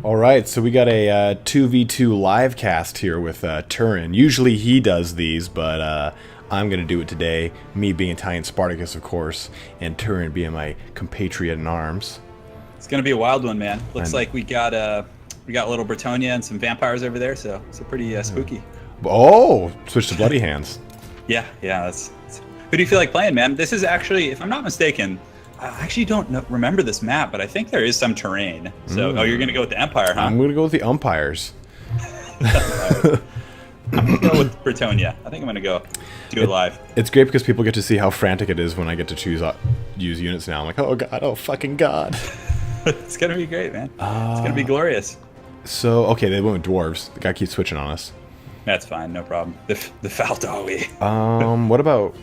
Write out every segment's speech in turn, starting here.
All right, so we got a 2v2 live cast here with Turin. Usually he does these, but I'm going to do it today. Me being Italian Spartacus, of course, and Turin being my compatriot in arms. It's gonna be a wild one, man. Looks And- like we got a little Bretonnia and some vampires over there, so it's pretty spooky. Oh, switch to Bloody Hands. Yeah. Who do you feel like playing, man? This is actually, if I'm not mistaken, I actually don't remember this map, but I think there is some terrain. So, oh, you're gonna go with the Empire, huh? I'm going to go with the umpires. I'm gonna go with Bretonnia. I think I'm gonna go do it live. It's great because people get to see how frantic it is when I get to use units now. I'm like, oh god, oh fucking god. It's gonna be great, man. It's gonna be glorious. So, okay, they went with dwarves. The guy keeps switching on us. That's fine, no problem. The Faldawi. What about...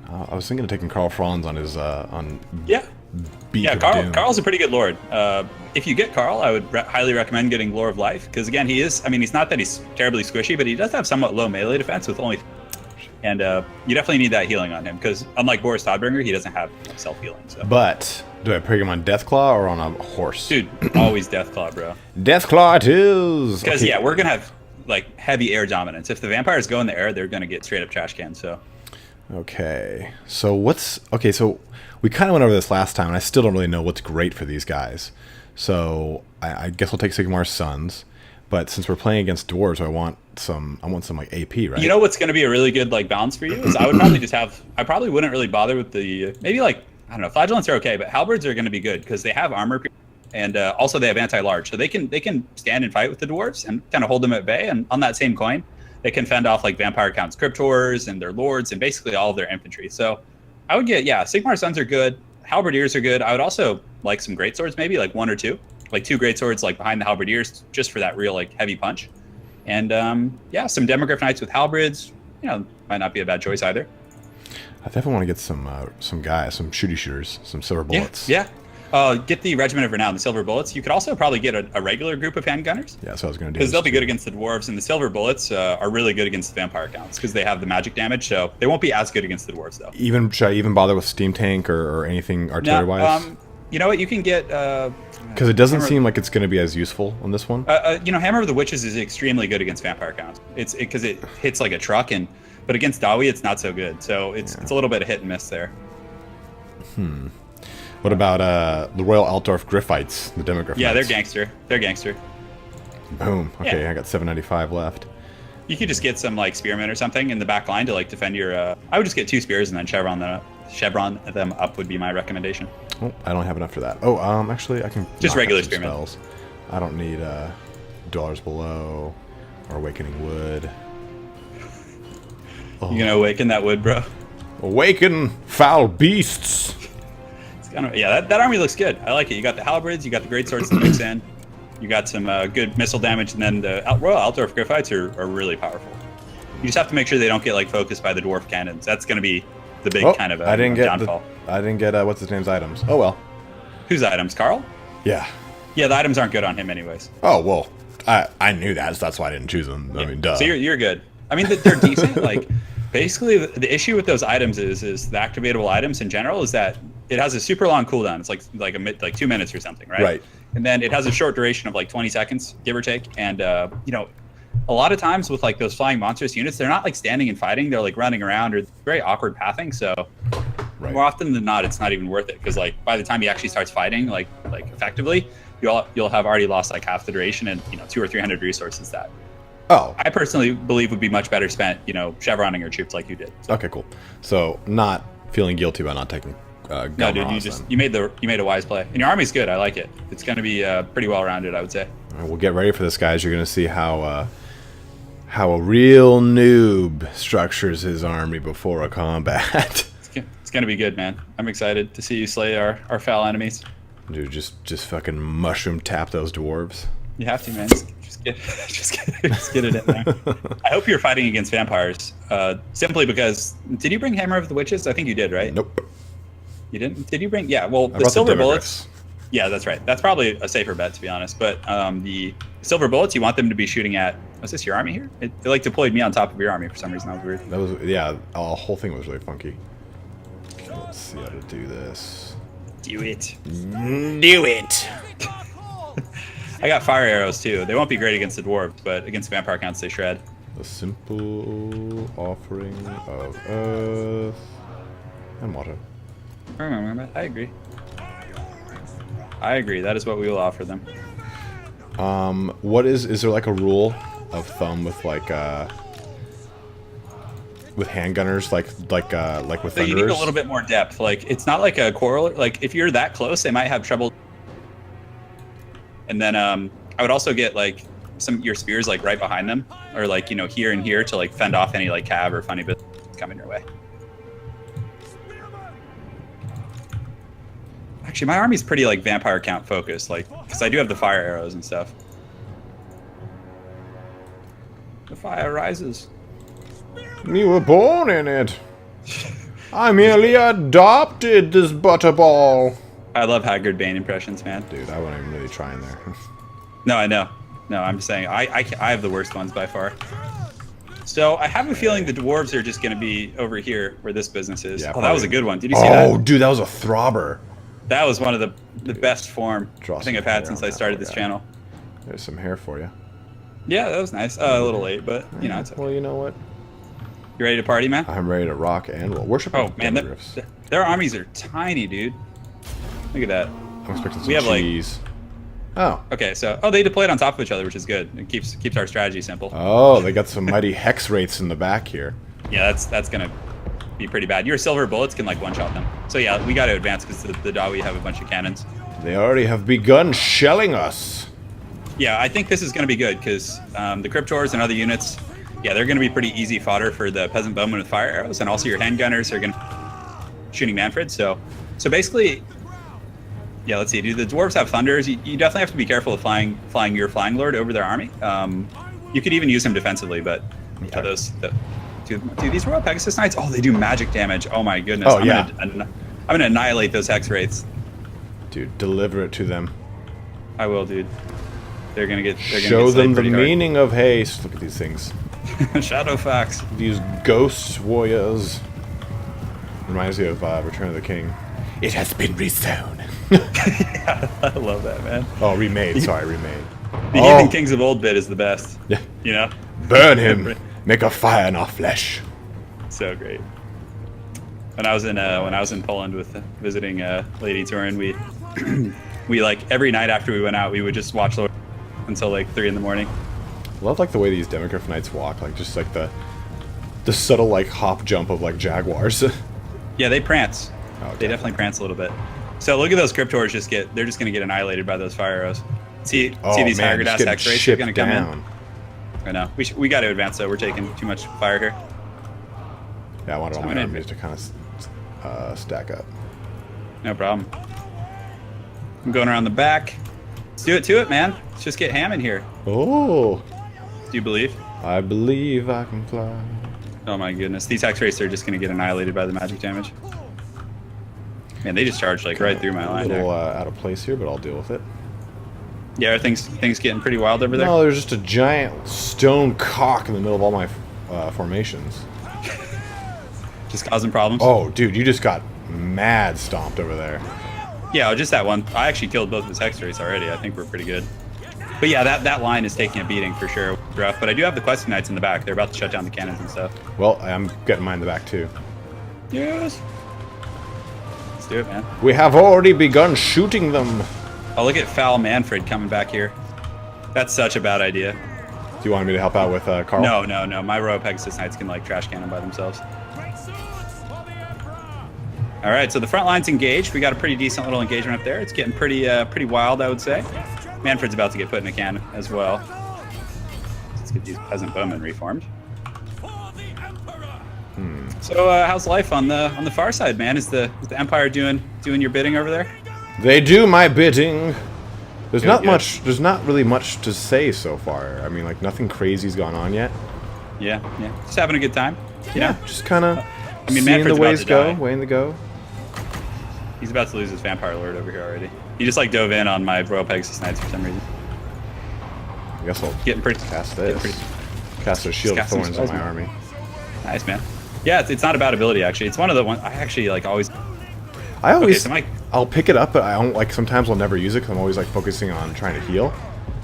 I was thinking of taking Carl Franz on his, Yeah. Beak Yeah, of Doom. Carl's a pretty good lord. If you get Carl, I would highly recommend getting Lore of Life, because again, he's not that he's terribly squishy, but he does have somewhat low melee defense with only... And you definitely need that healing on him, because unlike Boris Todbringer, he doesn't have self-healing. So. But, do I pick him on Deathclaw or on a horse? Dude, always Deathclaw, bro. Deathclaw it is! Because, Okay. yeah, we're going to have like heavy air dominance. If the vampires go in the air, they're going to get straight up trash cans, so... Okay, so so we kind of went over this last time, and I still don't really know what's great for these guys. So I guess I'll take Sigmar's Sons, but since we're playing against dwarves, I want some like AP, right? You know what's going to be a really good like balance for you is I probably wouldn't really bother with the maybe like I don't know, flagellants are okay, but halberds are going to be good because they have armor and also they have anti-large, so they can stand and fight with the dwarves and kind of hold them at bay. And on that same coin, they can fend off like vampire conscriptors and their lords and basically all of their infantry. So I would get Sigmar Sons are good, halberdiers are good. I would also like some greatswords, maybe like one or two, like two greatswords like behind the halberdiers just for that real like heavy punch. And some Demogryph Knights with halberds, might not be a bad choice either. I definitely want to get some guys, some shooters, some silver bullets. Yeah. Get the Regiment of Renown, the Silver Bullets. You could also probably get a regular group of handgunners. Yeah, that's what I was going to do. Because they'll be good against the dwarves, and the Silver Bullets are really good against the vampire counts because they have the magic damage. So they won't be as good against the dwarves, though. Should I even bother with Steam Tank or anything artillery-wise? You know what? You can get... Because it doesn't seem like it's going to be as useful on this one. Hammer of the Witches is extremely good against vampire counts. It's because it hits like a truck, but against Dawi, it's not so good. So it's a little bit of hit and miss there. What about the Royal Altdorf Griffites, the Demogryph Yeah, Knights? they're gangster. Boom. Okay, Yeah. I got 795 left. You could just get some like spearmen or something in the back line to like defend your. I would just get two spears and then chevron them up would be my recommendation. Oh, I don't have enough for that. Oh, actually, I can Just knock regular out some spearmen. spells. I don't need Dollars Below or Awakening Wood. You gonna awaken that wood, bro? Awaken foul beasts. It's kind of that army looks good. I like it. You got the halberds, you got the great swords to mix in, you got some good missile damage, and then the Royal Altdorf Griffites are really powerful. You just have to make sure they don't get like focused by the dwarf cannons. That's gonna be the big kind of downfall. I didn't get what's his name's items. Oh well. Whose items? Carl? Yeah. Yeah, the items aren't good on him anyways. Oh well. I knew that, so that's why I didn't choose them. I mean, duh. So you're good. I mean, they're decent. Like, basically, the issue with those items is the activatable items in general is that it has a super long cooldown. It's like 2 minutes or something, right? Right. And then it has a short duration of like 20 seconds, give or take. And a lot of times with like those flying monstrous units, they're not like standing and fighting. They're like running around or very awkward pathing. So Right. more often than not, it's not even worth it because like by the time he actually starts fighting, like effectively, you'll have already lost like half the duration and 200 or 300 resources that Oh. I personally believe would be much better spent, chevroning your troops like you did. So. Okay, cool. So not feeling guilty about not taking gun No, dude, Ross, then. you made a wise play, and your army's good. I like it. It's going to be pretty well rounded, I would say. All right, we'll get ready for this, guys. You're going to see how a real noob structures his army before a combat. It's going to be good, man. I'm excited to see you slay our foul enemies. Dude, just fucking mushroom tap those dwarves. You have to, man. Just get it in there. I hope you're fighting against vampires. Simply because, did you bring Hammer of the Witches? I think you did, right? Nope. You didn't? Did you bring? Yeah. Well, I the brought silver Demogryphs. bullets. Yeah, that's right. That's probably a safer bet, to be honest. But the silver bullets, you want them to be shooting at. Was this your army here? It like deployed me on top of your army for some reason. That was weird. That was, yeah, the whole thing was really funky. Let's see how to do this. Do it. Do it. I got fire arrows too. They won't be great against the dwarves, but against vampire counts they shred. A simple offering of earth and water. I agree. I agree. That is what we will offer them. What is there like a rule of thumb with like with handgunners like with So you need a little bit more depth. Like it's not like a quarrel. Like if you're that close, they might have trouble. And then I would also get like your spears like right behind them, or like here and here to like fend off any like cab or funny bits coming your way. Actually, my army's pretty like vampire count focused, like because I do have the fire arrows and stuff. The fire rises. You were born in it. I merely adopted this butterball. I love Haggard Bane impressions, man. Dude, I wasn't even really trying there. No, I know. No, I'm just saying I have the worst ones by far. So I have a feeling the dwarves are just going to be over here where this business is. Yeah, oh, that was a good one. Did you see that? Oh, dude, that was a throbber. That was one of the best form Draw I think some I've had hair since on I that started poor this guy. channel. There's some hair for you. Yeah, that was nice. A little late, but it's okay. Well, you know what? You ready to party, man? I'm ready to rock and roll. Worship. Oh man, Riffs. their armies are tiny, dude. Look at that. I'm expecting some we have, like- cheese. Oh. Okay, so they deployed on top of each other, which is good. It keeps our strategy simple. Oh, they got some mighty hex rates in the back here. Yeah, that's gonna be pretty bad. Your silver bullets can like one-shot them. So yeah, we got to advance because the Dawi have a bunch of cannons. They already have begun shelling us. Yeah, I think this is going to be good because the Cryptors and other units, yeah, they're going to be pretty easy fodder for the Peasant Bowmen with fire arrows, and also your handgunners are going to shooting Manfred. So basically, yeah, let's see. Do the dwarves have thunders? You definitely have to be careful of flying your flying lord over their army. You could even use him defensively, but yeah, dude, these Royal Pegasus Knights, oh, they do magic damage. Oh my goodness. Oh, yeah. I'm gonna annihilate those hex rates. Dude, deliver it to them. I will, dude. They're gonna get. Show them the meaning of haste. Look at these things. Shadowfax. These ghost warriors. Reminds me of Return of the King. It has been resown. Yeah, I love that, man. Oh, remade. Sorry, remade. The Heathen Kings of Old bit is the best. Yeah. You know? Burn him. Make a fire in our flesh. So great. When I was in Poland with visiting Lady Turin, we like every night after we went out, we would just watch Lord until like 3 in the morning. I love like the way these Demigryph Knights walk, like just like the subtle like hop jump of like jaguars. Yeah, they prance. Oh, they definitely prance a little bit. So look at those Cryptors they're just gonna get annihilated by those fire arrows. See these haggard ass hex rates are gonna come in. I know. We got to advance though. We're taking too much fire here. Yeah, I wanted all my armies to kind of stack up. No problem. I'm going around the back. Let's do it to it, man. Let's just get ham in here. Oh, Do you believe? I believe I can fly. Oh my goodness. These hex rates are just going to get annihilated by the magic damage. Man, they just charged like right through my line A there. little out of place here, but I'll deal with it. Yeah, are things getting pretty wild over there? No, there's just a giant stone cock in the middle of all my formations. Just causing problems? Oh, dude, you just got mad stomped over there. Yeah, just that one. I actually killed both of his hex rates already. I think we're pretty good. But yeah, that line is taking a beating for sure. Rough. But I do have the Questing Knights in the back. They're about to shut down the cannons and stuff. Well, I'm getting mine in the back too. Yes. Let's do it, man. We have already begun shooting them. Oh, look at Foul Manfred coming back here. That's such a bad idea. Do you want me to help out with Carl? No. My Royal Pegasus Knights can like trash cannon by themselves. All right, so the front line's engaged. We got a pretty decent little engagement up there. It's getting pretty wild, I would say. Manfred's about to get put in a cannon as well. Let's get these peasant bowmen reformed. So how's life on the far side, man? Is the Empire doing your bidding over there? They do my bidding. There's Good. There's not really much to say so far. I mean, like nothing crazy's gone on yet. Yeah. Just having a good time. You know? Just kind of seeing Manfred's the about ways to go, die. weighing the go. He's about to lose his Vampire Lord over here already. He just like dove in on my Royal Pegasus Knights for some reason. I guess I'll Getting pretty. cast getting this. pretty- Cast a shield of Cast some thorns on spells, my man. army. Nice, man. Yeah, it's not a bad ability actually. It's one of the ones I actually like always. I always, so Mike. I'll pick it up, but I don't like. Sometimes I'll never use it because I'm always like focusing on trying to heal.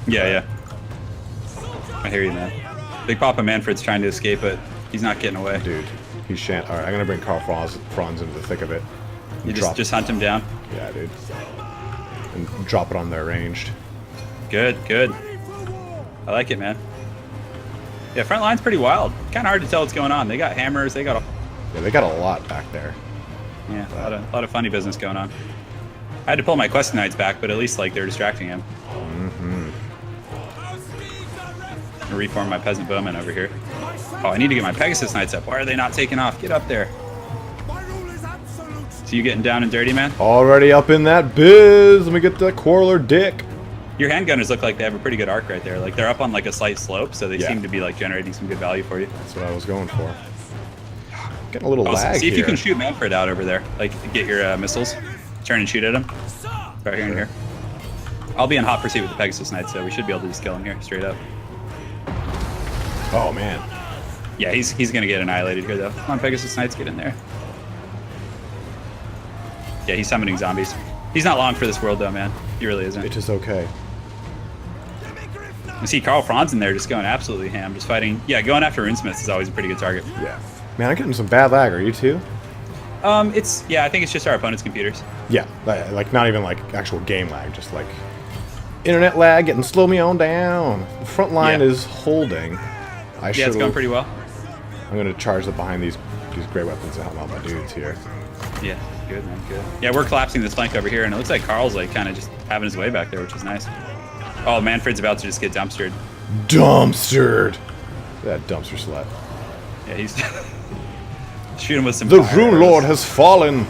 Yeah. I hear you, man. Big Papa Manfred's trying to escape, but he's not getting away. Dude, he shan't. All right, I'm gonna bring Karl Franz into the thick of it. You just hunt him down. Yeah, dude. And drop it on there ranged. Good. I like it, man. Yeah, front line's pretty wild. Kind of hard to tell what's going on. They got hammers. They got a lot back there. Yeah, a lot of funny business going on. I had to pull my Quest Knights back, but at least like they're distracting him. Reform my Peasant Bowman over here. Oh, I need to get my Pegasus Knights up. Why are they not taking off? Get up there. So you getting down and dirty, man? Already up in that biz. Let me get that Quarreler dick. Your handgunners look like they have a pretty good arc right there. Like they're up on like a slight slope, so they seem to be like generating some good value for you. That's what I was going for. Getting a little lag See if here. you can shoot Manfred out over there. Like get your missiles, turn and shoot at him. Right here and here. I'll be in hot pursuit with the Pegasus Knights, so we should be able to just kill him here straight up. Oh man. Yeah, he's gonna get annihilated here though. Come on, Pegasus Knights, get in there. Yeah, he's summoning zombies. He's not long for this world though, man. He really isn't. It is okay. I see Karl Franz in there just going absolutely ham, just fighting. Yeah, going after runesmiths is always a pretty good target. Yeah. Man, I'm getting some bad lag. Are you too? I think it's just our opponent's computers. Yeah, like not even like actual game lag, just like internet lag getting slow me on down. The front line is holding. It's going pretty well. I'm gonna charge up behind these great weapons to help out my dudes here. Yeah, good man, good. Yeah, we're collapsing this flank over here, and it looks like Karl's like kind of just having his way back there, which is nice. Oh, Manfred's about to just get dumpstered. Dumpstered. That dumpster slut. Yeah, he's shoot him with some. The Rune Lord has fallen.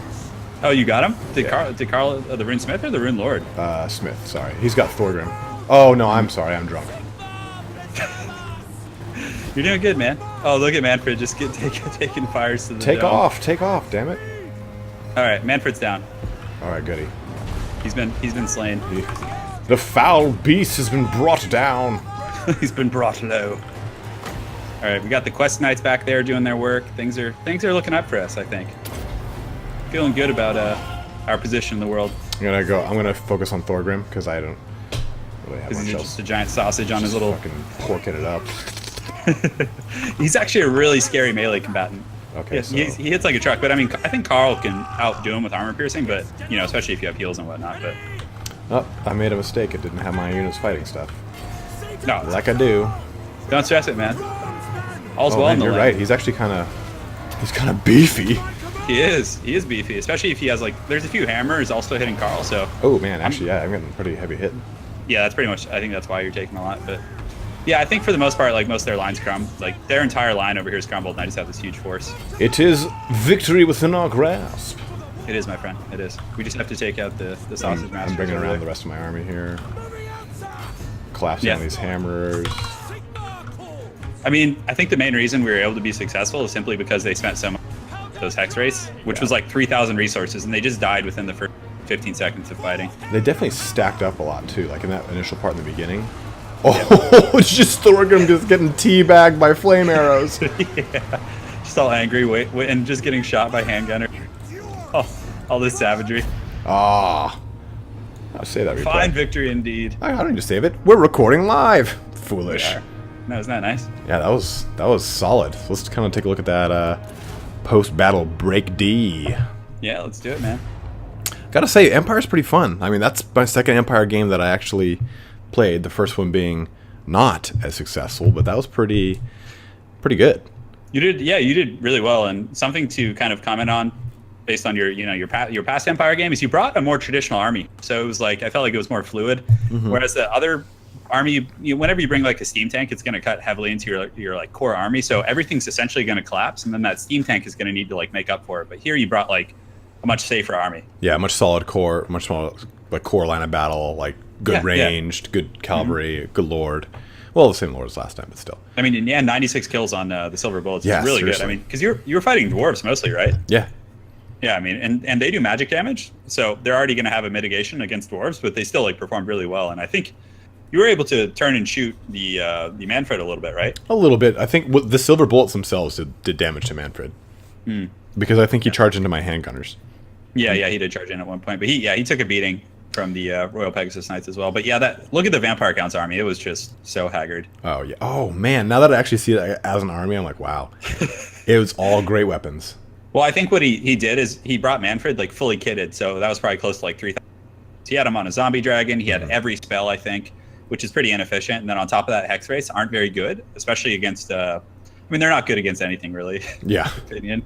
Oh, you got him? Did Karl the Rune Smith or the Rune Lord? Smith. Sorry, he's got Thorgrim. Oh no, I'm sorry, I'm drunk. You're doing good, man. Oh, look at Manfred just taking fires to the Take dome. off, damn it. All right, Manfred's down. All right, goody. He's been slain. The foul beast has been brought down. He's been brought low. All right, we got the Quest Knights back there doing their work. Things are looking up for us, I think. Feeling good about our position in the world. I'm gonna focus on Thorgrim because I don't really have much He's else. just a giant sausage on his little. Fucking porking it up. He's actually a really scary melee combatant. Okay, so he hits like a truck, but I mean, I think Karl can outdo him with armor piercing, but especially if you have heals and whatnot. But I made a mistake. It didn't have my units fighting stuff. no, Like I do. don't stress it, man. All's well in the You're land. right. He's actually kind of beefy. He is beefy, especially if he has there's a few hammers also hitting Karl. So Oh man, actually, I'm getting pretty heavy hit. yeah, that's pretty much. I think that's why you're taking a lot, but. Yeah, I think for the most part, most of their lines their entire line over here is crumbled, and I just have this huge force. It is victory within our grasp. It is, my friend. It is. We just have to take out the sausage master. I'm bringing around the rest of my army here. Collapsing on these hammers. I mean, I think the main reason we were able to be successful is simply because they spent so much on those hex race, which was like 3,000 resources, and they just died within the first 15 seconds of fighting. They definitely stacked up a lot too, like in that initial part in the beginning. Oh, it's just Thorgrim just getting teabagged by flame arrows. Yeah, just all angry, and just getting shot by handgunner. Oh, all this savagery. Ah, I'll say that. Fine victory indeed. I don't need to save it. We're recording live. Foolish. No, isn't that nice? Yeah, that was solid. So let's kind of take a look at that post-battle break D. Yeah, let's do it, man. Gotta say, Empire's pretty fun. I mean, that's my second Empire game that I actually played. The first one being not as successful, but that was pretty good. You did really well, and something to kind of comment on based on your past Empire game is you brought a more traditional army. So it was I felt like it was more fluid, whereas the other army, whenever you bring a steam tank, it's going to cut heavily into your core army. So everything's essentially going to collapse, and then that steam tank is going to need to make up for it. But here you brought a much safer army. Yeah, much solid core, much smaller core line of battle, good ranged, good cavalry, good lord. Well, the same lord as last time, but still. I mean, 96 kills on the Silver Bullets is really seriously. good. I mean, because you were fighting dwarves mostly, right? Yeah. Yeah, I mean, and they do magic damage, so they're already going to have a mitigation against dwarves, but they still performed really well. And I think you were able to turn and shoot the Manfred a little bit, right? A little bit. I think the silver bullets themselves did damage to Manfred. Because I think he charged into my handgunners. Yeah, he did charge in at one point, but he took a beating. from the Royal Pegasus Knights as well. But yeah, that look at the Vampire Count's army. It was just so haggard. Oh yeah. Oh man. Now that I actually see it as an army, I'm like, wow. It was all great weapons. Well, I think what he did is he brought Manfred like fully kitted, so that was probably close to like 3,000. He had him on a zombie dragon. He had every spell, I think, which is pretty inefficient. And then on top of that, hex rates aren't very good, especially against. I mean, they're not good against anything really. Yeah. In my opinion.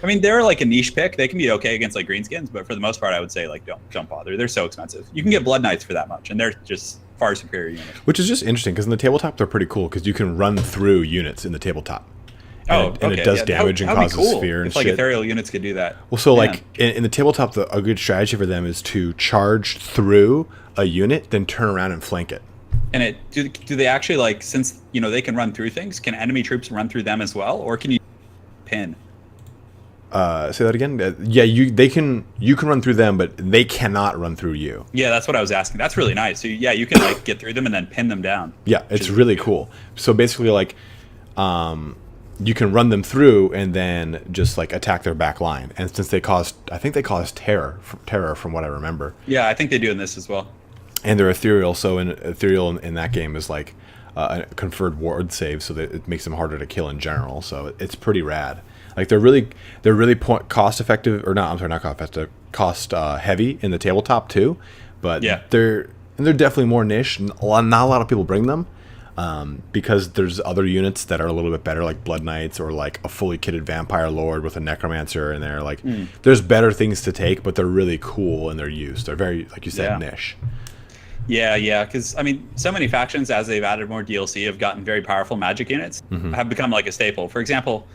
I mean, they're like a niche pick. They can be okay against like greenskins, but for the most part, I would say like don't bother. They're so expensive. You can get Blood Knights for that much, and they're just far superior units. Which is just interesting because in the tabletop they're pretty cool because you can run through units in the tabletop. And it does damage and causes cool fear and if, like, shit. ethereal units could do that. Well, so like in the tabletop, a good strategy for them is to charge through a unit, then turn around and flank it. And do they actually like, since they can run through things, can enemy troops run through them as well, or can you pin? Say that again. Yeah, you can run through them, but they cannot run through you. Yeah, that's what I was asking. That's really nice. So yeah, you can like get through them and then pin them down. Yeah, it's really cool. So basically, like, you can run them through and then just like attack their back line. And since I think they cause terror from what I remember. Yeah, I think they do in this as well. And they're ethereal, so ethereal in that game is like a conferred ward save, so that it makes them harder to kill in general. So it's pretty rad. Like they're really cost effective, or not? I'm sorry, not cost effective. Cost heavy in the tabletop too, but yeah, they're definitely more niche. Not a lot of people bring them. Because there's other units that are a little bit better, like Blood Knights or like a fully kitted Vampire Lord with a Necromancer in there. Like, there's better things to take, but they're really cool in their use. They're very, like you said, niche. Yeah, because I mean, so many factions as they've added more DLC have gotten very powerful magic units, have become like a staple. For example,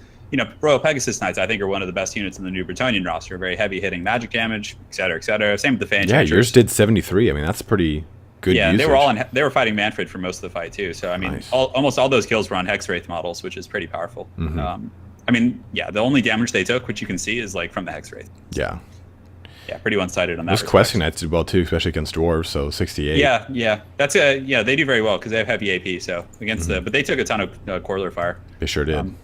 Royal Pegasus Knights I think are one of the best units in the new Bretonnian roster. Very heavy hitting magic damage, et cetera, et cetera. Same with the Fan. Yeah, yours did 73. I mean, that's pretty. Good yeah, usage. they were fighting Manfred for most of the fight too. So I mean, almost all those kills were on Hex Wraith models, which is pretty powerful. I mean, yeah, the only damage they took, which you can see, is like from the Hex Wraith. Yeah, pretty one-sided on that. Those Questing Knights did well too, especially against dwarves. So 68. Yeah, that's they do very well because they have heavy AP. So against but they took a ton of Corler fire. They sure did.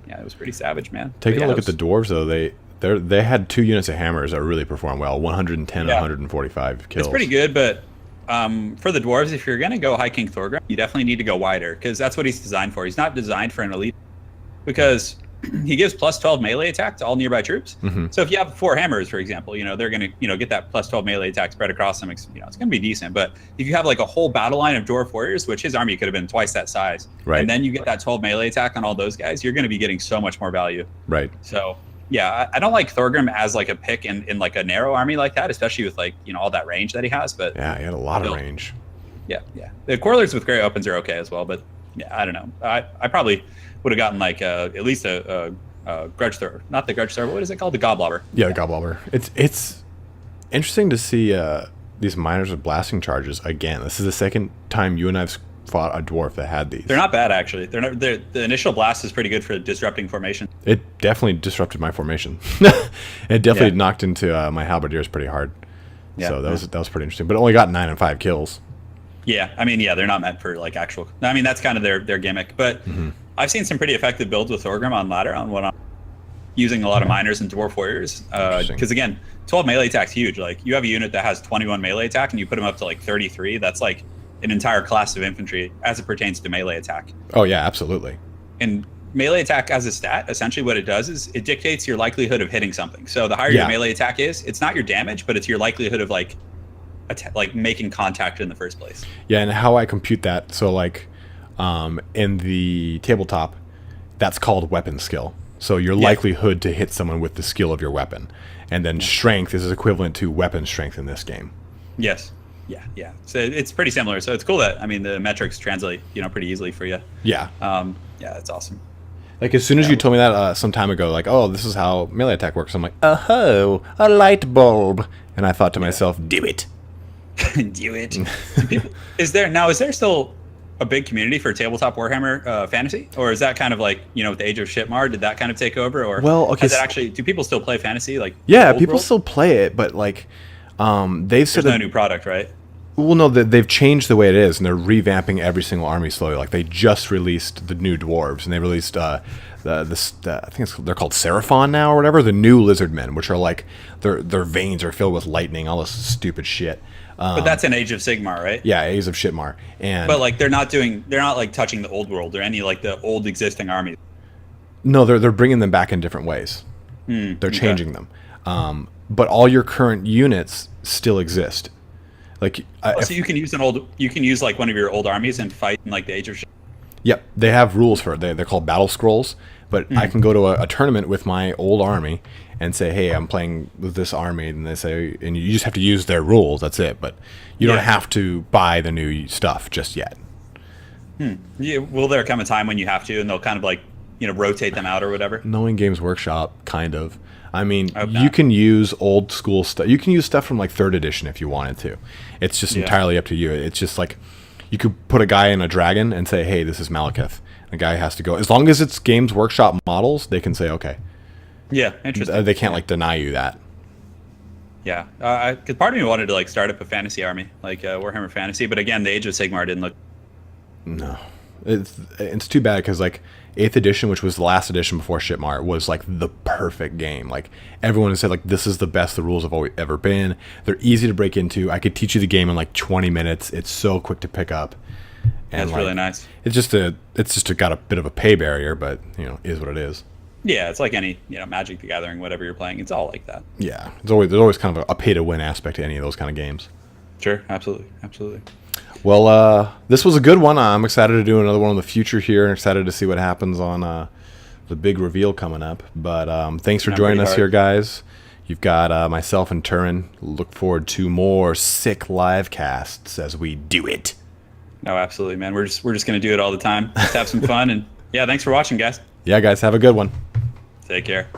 Yeah, it was pretty savage, man. Taking a look at the dwarves though, they had 2 units of hammers that really performed well, 110 145 kills. It's pretty good, but for the dwarves, if you're going to go High King Thorgrim, you definitely need to go wider because that's what he's designed for. He's not designed for an elite because he gives plus 12 melee attack to all nearby troops. So if you have 4 hammers, for example, they're going to get that plus 12 melee attack spread across them. It's going to be decent. But if you have like a whole battle line of dwarf warriors, which his army could have been twice that size, and then you get that 12 melee attack on all those guys, you're going to be getting so much more value. Right. So yeah, I don't like Thorgrim as like a pick in like a narrow army like that, especially with like all that range that he has. But yeah, he had a lot of range. Yeah. The Quarlers with Grey Opens are okay as well, but yeah, I don't know. I probably would have gotten like at least a Grudge Thrower, not the Grudge Thrower. What is it called? The Goblobber. Yeah, the Goblobber. It's interesting to see these miners with blasting charges again. This is the second time you and I've fought a dwarf that had these. They're not bad actually. The initial blast is pretty good for disrupting formation. It definitely disrupted my formation. It definitely knocked into my halberdiers pretty hard. Yeah, so that was pretty interesting. But it only got 9 and 5 kills. Yeah, I mean, they're not meant for like actual. I mean, that's kind of their gimmick. But I've seen some pretty effective builds with Thorgrim on ladder on what I'm using a lot of miners and dwarf warriors. Because again, 12 melee attack's huge. Like you have a unit that has 21 melee attack and you put them up to like 33. That's like an entire class of infantry as it pertains to melee attack. Oh yeah, absolutely. And melee attack as a stat, essentially what it does is it dictates your likelihood of hitting something. So the higher your melee attack is, it's not your damage, but it's your likelihood of like making contact in the first place. Yeah, and how I compute that, so like in the tabletop, that's called weapon skill. So your likelihood to hit someone with the skill of your weapon. And then strength is equivalent to weapon strength in this game. Yes. Yeah. So it's pretty similar. So it's cool that the metrics translate, pretty easily for you. Yeah. Yeah, that's awesome. Like as soon as you told me that some time ago, like, oh, this is how melee attack works. I'm like, oh, a light bulb. And I thought to myself, do it. Do it. Is there still a big community for tabletop Warhammer fantasy, or is that kind of like with the Age of Shitmar, did that kind of take over, or do people still play fantasy? Like people still play it, but like they've said there's no new product, right? Well, no, they've changed the way it is, and they're revamping every single army slowly. Like they just released the new dwarves, and they released I think they're called Seraphon now or whatever, the new lizard men, which are like their veins are filled with lightning, all this stupid shit. But that's an Age of Sigmar, right? Yeah, Age of Shitmar. And But like they're not like touching the old world or any like the old existing armies. no, they're bringing them back in different ways. They're changing them. But all your current units still exist. Like, So you can use like one of your old armies and fight in like the Age of Sigmar. yep, they have rules for it. They're called battle scrolls. But I can go to a tournament with my old army and say, hey, I'm playing with this army, and they say, and you just have to use their rules. That's it. But you don't have to buy the new stuff just yet. Yeah, will there come a time when you have to, and they'll kind of like rotate them out or whatever? Knowing Games Workshop, kind of. I mean, I hope you not. can use old school stuff. You can use stuff from like 3rd edition if you wanted to. It's just entirely up to you. It's just like you could put a guy in a dragon and say, hey, this is Malekith. The guy has to go. As long as it's Games Workshop models, they can say, okay. Yeah, interesting. They can't like deny you that. Yeah, because part of me wanted to like start up a fantasy army, like Warhammer Fantasy, but again, the Age of Sigmar didn't look. No. It's too bad because like 8th edition, which was the last edition before Shitmar, was like the perfect game. Like everyone has said, like this is the best the rules have ever been. They're easy to break into. I could teach you the game in like 20 minutes. It's so quick to pick up. And That's really nice. It's just got a bit of a pay barrier, but is what it is. Yeah, it's like any Magic the Gathering, whatever you're playing. It's all like that. Yeah, there's always kind of a pay to win aspect to any of those kind of games. Sure, absolutely. Well, this was a good one. I'm excited to do another one in the future here, and excited to see what happens on the big reveal coming up. But thanks for joining us here, guys. You've got myself and Turin. Look forward to more sick live casts as we do it. No, absolutely, man. We're just gonna do it all the time. Just have some fun, and yeah, thanks for watching, guys. Yeah, guys, have a good one. Take care.